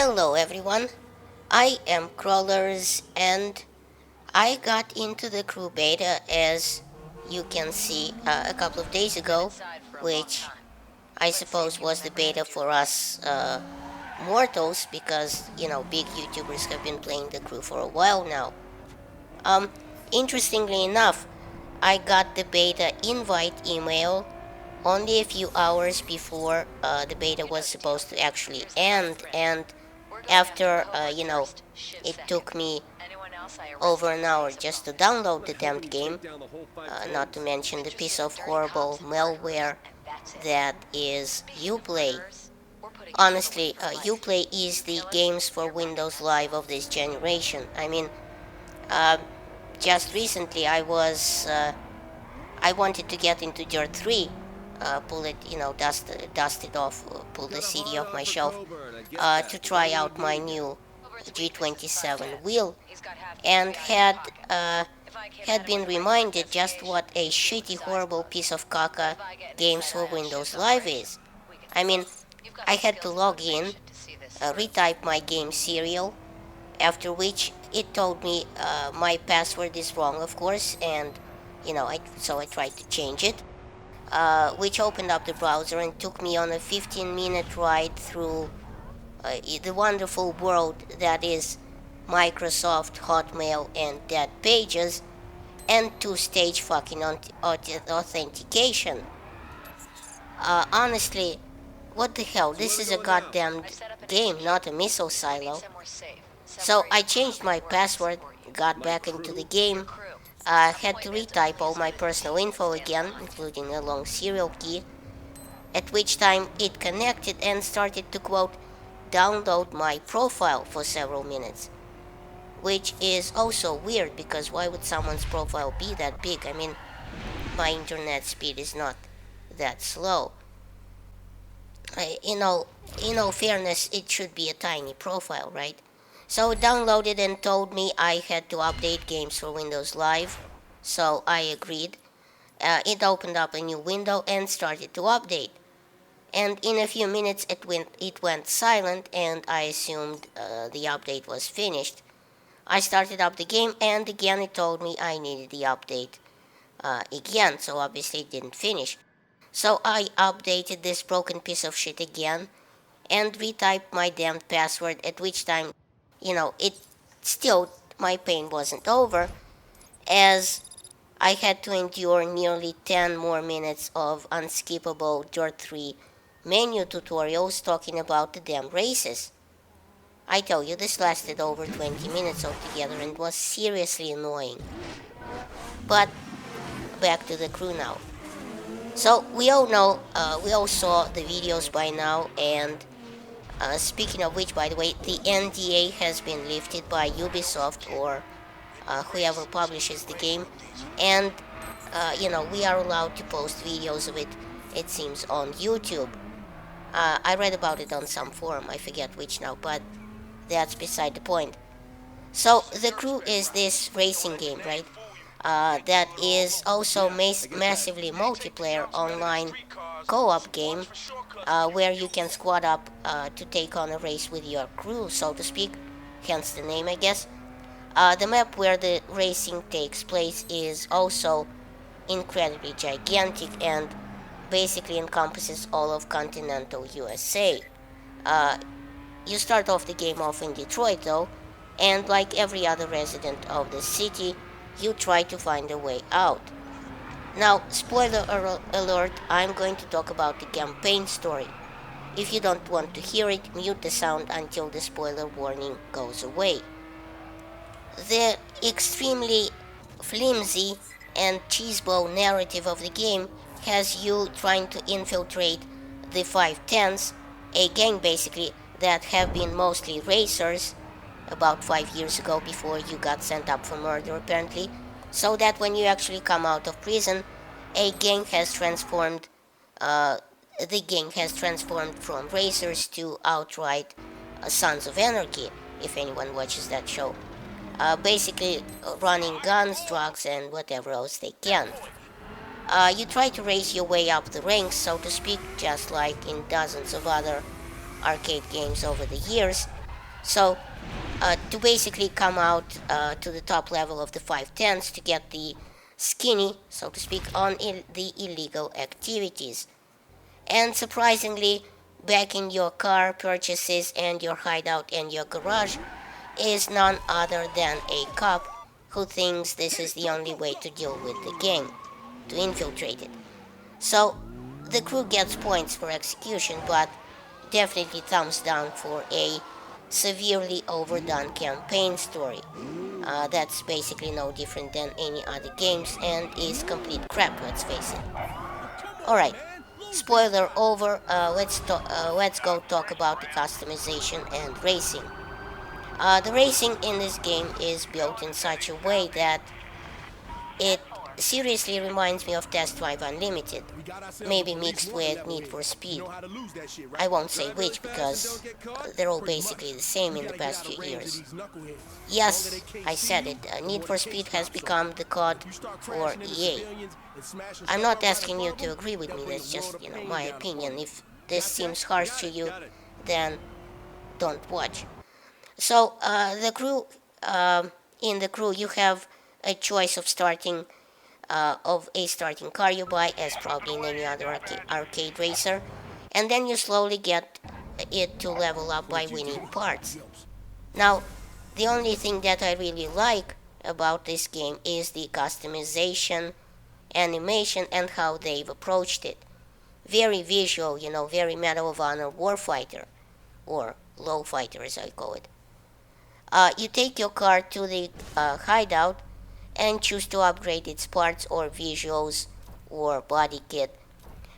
Hello everyone, I am Crawlers and I got into the crew beta as you can see a couple of days ago, which I suppose was the beta for us mortals because, big YouTubers have been playing the crew for a while now. Um, Interestingly enough, I got the beta invite email only a few hours before the beta was supposed to actually end, and after it took me over an hour just to download the damned game, not to mention the piece of horrible malware that is Uplay. Honestly, Uplay is the games for Windows Live of this generation. I mean, uh, just recently I wanted to get into Dirt 3, pull it, dust it off, pull the CD off my shelf, to try out my new G27 wheel, and had been reminded just what a shitty, horrible piece of caca Games for Windows Live is. I mean, I had to log in, retype my game serial, after which it told me my password is wrong, of course, and so I tried to change it, which opened up the browser and took me on a 15-minute ride through the wonderful world that is Microsoft, Hotmail, and Dead Pages, and two-stage fucking authentication. Honestly, what the hell? This is a goddamn game, not a missile silo. So I changed my password, got back into the game, had to retype all my personal info again, including a long serial key, at which time it connected and started to quote, download my profile for several minutes. Which is also weird because why would someone's profile be that big? I mean, my internet speed is not that slow. In all fairness, it should be a tiny profile, right? So it downloaded and told me I had to update games for Windows Live, so I agreed. It opened up a new window and started to update. And in a few minutes it went silent and I assumed the update was finished. I started up the game and again it told me I needed the update again, so obviously it didn't finish. So I updated this broken piece of shit again and retyped my damned password, at which time, it still, my pain wasn't over, as I had to endure nearly 10 more minutes of unskippable Dirt 3 menu tutorials talking about the damn races. I tell you, this lasted over 20 minutes altogether and was seriously annoying. But back to the crew now. So we all know, we all saw the videos by now, and speaking of which, by the way, the NDA has been lifted by Ubisoft or whoever publishes the game, and we are allowed to post videos of it, it seems, on YouTube. I read about it on some forum, I forget which now, but that's beside the point. So the crew is this racing game, right? That is also massively multiplayer online co-op game, where you can squad up to take on a race with your crew, so to speak, hence the name, I guess. The map where the racing takes place is also incredibly gigantic and basically encompasses all of continental USA. Uh, you start off the game off in Detroit though, and like every other resident of the city, you try to find a way out. Now, spoiler alert, I'm going to talk about the campaign story. If you don't want to hear it, mute the sound until the spoiler warning goes away. The extremely flimsy and cheeseball narrative of the game has you trying to infiltrate the 510s, a gang basically that have been mostly racers about 5 years ago before you got sent up for murder apparently, so that when you actually come out of prison, a gang has transformed, the gang has transformed from racers to outright Sons of Anarchy, if anyone watches that show. Basically running guns, drugs, and whatever else they can. You try to race your way up the ranks, so to speak, just like in dozens of other arcade games over the years, So to basically come out to the top level of the 510s to get the skinny, so to speak, on the illegal activities. And surprisingly, backing your car purchases and your hideout and your garage is none other than a cop who thinks this is the only way to deal with the game, to infiltrate it. So the crew gets points for execution, but definitely thumbs down for a severely overdone campaign story. That's basically no different than any other games and is complete crap, let's face it. Alright, spoiler over, let's go talk about the customization and racing. The racing in this game is built in such a way that it seriously reminds me of Test Drive Unlimited, maybe mixed with Need for Speed. I won't say which because they're all basically the same in the past few years. Yes, I said it, Need for Speed has become the COD for EA. I'm not asking you to agree with me, that's just, my opinion. If this seems harsh to you, then don't watch. So, in the crew, you have a choice of a starting car you buy, as probably in any other arcade racer, and then you slowly get it to level up by winning parts. Now, the only thing that I really like about this game is the customization, animation, and how they've approached it. Very visual, very Medal of Honor Warfighter, or Low Fighter as I call it. You take your car to the hideout and choose to upgrade its parts or visuals or body kit.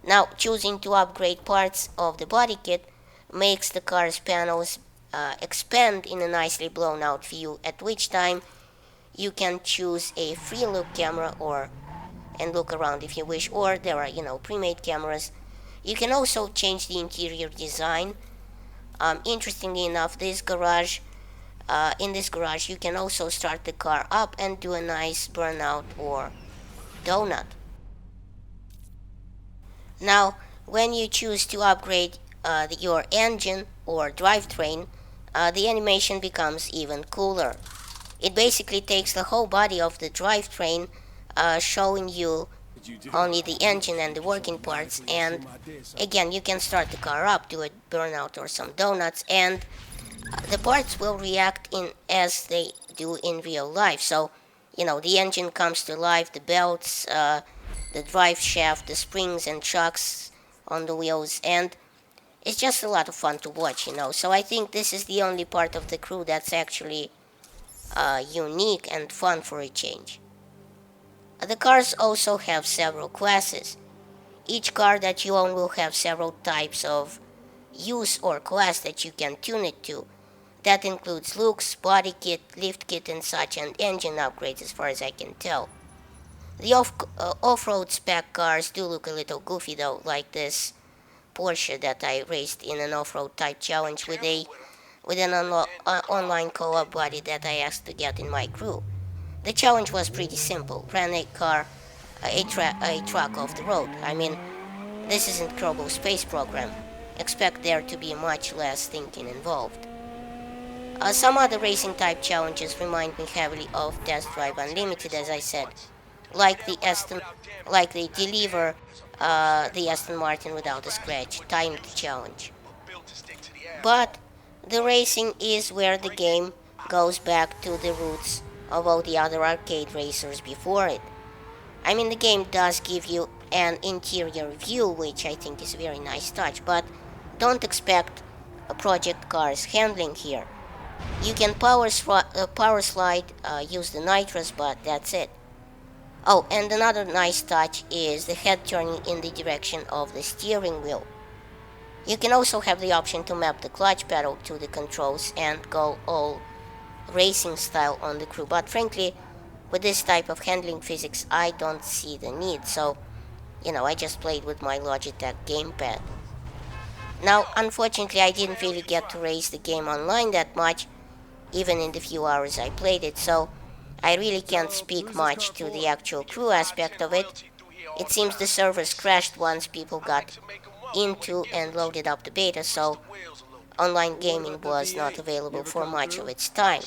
Now, choosing to upgrade parts of the body kit makes the car's panels expand in a nicely blown out view, at which time you can choose a free look camera and look around if you wish, or there are, pre-made cameras. You can also change the interior design. Interestingly enough, in this garage, you can also start the car up and do a nice burnout or donut. Now, when you choose to upgrade your engine or drivetrain, the animation becomes even cooler. It basically takes the whole body of the drivetrain, showing you only the engine and the working parts, and again, you can start the car up, do a burnout or some donuts, and the parts will react in as they do in real life. So, the engine comes to life, the belts, the drive shaft, the springs and shocks on the wheels, and it's just a lot of fun to watch. So I think this is the only part of the crew that's actually unique and fun for a change. The cars also have several classes. Each car that you own will have several types of use or class that you can tune it to. That includes looks, body kit, lift kit and such, and engine upgrades as far as I can tell. The off-road spec cars do look a little goofy though, like this Porsche that I raced in an off-road type challenge with an online co-op buddy that I asked to get in my crew. The challenge was pretty simple. Ran a truck off the road. I mean, this isn't Kerbal Space Program. Expect there to be much less thinking involved. Some other racing type challenges remind me heavily of Test Drive Unlimited, as I said, like the deliver the Aston Martin without a scratch timed challenge. But the racing is where the game goes back to the roots of all the other arcade racers before it. I mean, the game does give you an interior view, which I think is a very nice touch, but don't expect a Project Cars handling here. You can power slide, use the nitrous, but that's it. Oh, and another nice touch is the head turning in the direction of the steering wheel. You can also have the option to map the clutch pedal to the controls and go all racing style on the crew, but frankly, with this type of handling physics, I don't see the need, so, I just played with my Logitech gamepad. Now, unfortunately, I didn't really get to race the game online that much, even in the few hours I played it, so I really can't speak much to the actual crew aspect of it. It seems the servers crashed once people got into and loaded up the beta, so online gaming was not available for much of its time.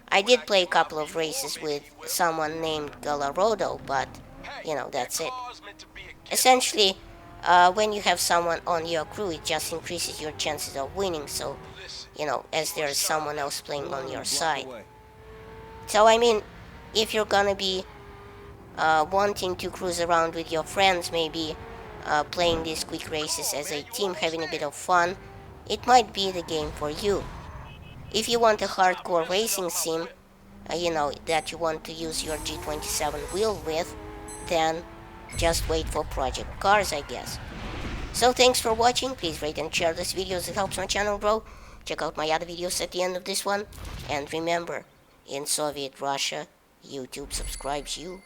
I did play a couple of races with someone named Galarodo, but that's it. Essentially, when you have someone on your crew, it just increases your chances of winning, so, as there's someone else playing on your side. So, I mean, if you're gonna be wanting to cruise around with your friends, maybe playing these quick races as a team, having a bit of fun, it might be the game for you. If you want a hardcore racing sim, that you want to use your G27 wheel with, then just wait for Project Cars, I guess. So thanks for watching. Please rate and share this video as it helps my channel grow. Check out my other videos at the end of this one. And remember, in Soviet Russia, YouTube subscribes you.